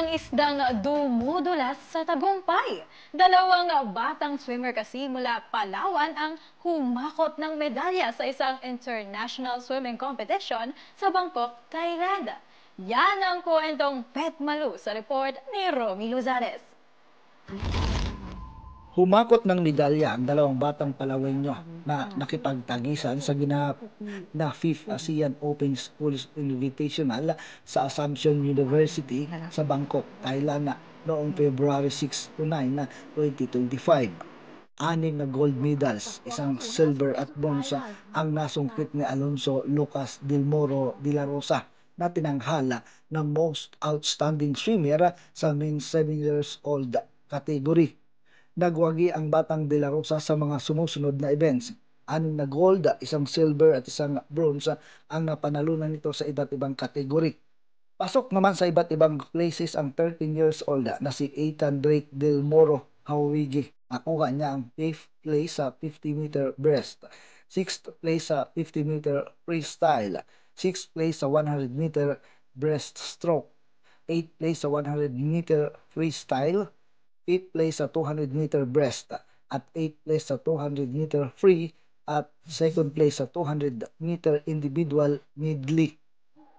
ang isdang dumudulas sa tagumpay. Dalawang batang swimmer kasi mula Palawan ang humakot ng medalya sa isang international swimming competition sa Bangkok, Thailand. Yan ang kwentong Pet Malu sa report ni Romy Luzares. Humakot ng medalya ang dalawang batang Palawenyo na nakipagtagisan sa ginanap na 5th ASEAN Open Schools Invitational sa Assumption University sa Bangkok, Thailand noong February 6 to 9 na 2025. Anim na gold medals, isang silver at bronze ang nasungkit ni Alonso Lucas Del Moro de la Rosa na tinanghala ng Most Outstanding Swimmer sa men's 7 years old category. Nagwagi ang Batang De La Rosa sa mga sumusunod na events. 6 na gold, isang silver at isang bronze ang napanalunan nito sa iba't ibang kategory. Pasok naman sa iba't ibang places ang 13 years old na si Ethan Drake Del Moro Hawigi. Nakuha niya ang 5th place sa 50-meter breast, 6th place sa 50-meter freestyle, 6th place sa 100-meter breaststroke, 8th place sa 100-meter freestyle, 8th place sa 200-meter breast at 8th place sa 200-meter free at 2nd place sa 200-meter individual medley.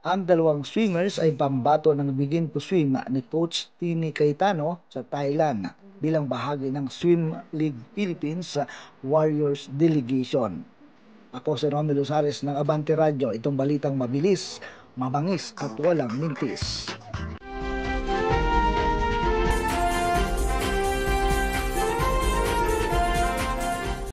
Ang dalawang swimmers ay pambato ng Begin to Swim ni Coach Tini Cayetano sa Thailand bilang bahagi ng Swim League Philippines Warriors Delegation. Ako si Romel Luzares ng Abante Radio, itong balitang mabilis, mabangis at walang mintis.